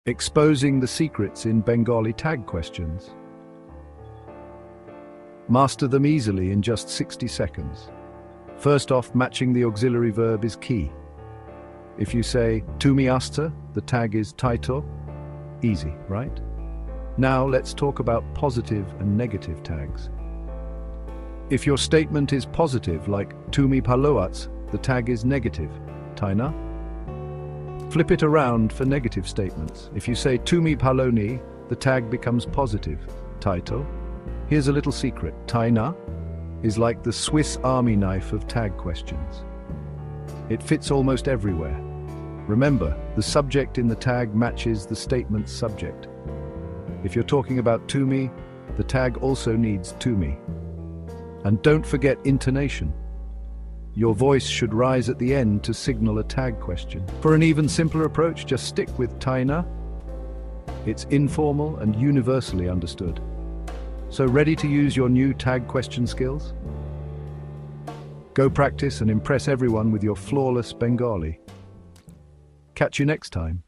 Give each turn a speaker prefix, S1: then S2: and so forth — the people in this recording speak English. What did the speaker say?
S1: Exposing the secrets in Bengali tag questions. Master them easily in just 60 seconds. First off, matching the auxiliary verb is key. If you say, "Tumi asta," the tag is taito. Easy, right? Now let's talk about positive and negative tags. If your statement is positive, like "Tumi paloats," the tag is negative, taina. Flip it around for negative statements. If you say "Tumi paloni," the tag becomes positive, taito. Here's a little secret. Taina is like the Swiss Army knife of tag questions. It fits almost everywhere. Remember, the subject in the tag matches the statement's subject. If you're talking about "Tumi," the tag also needs "Tumi." And don't forget intonation. Your voice should rise at the end to signal a tag question. For an even simpler approach, just stick with taina. It's informal and universally understood. So ready to use your new tag question skills? Go practice and impress everyone with your flawless Bengali. Catch you next time.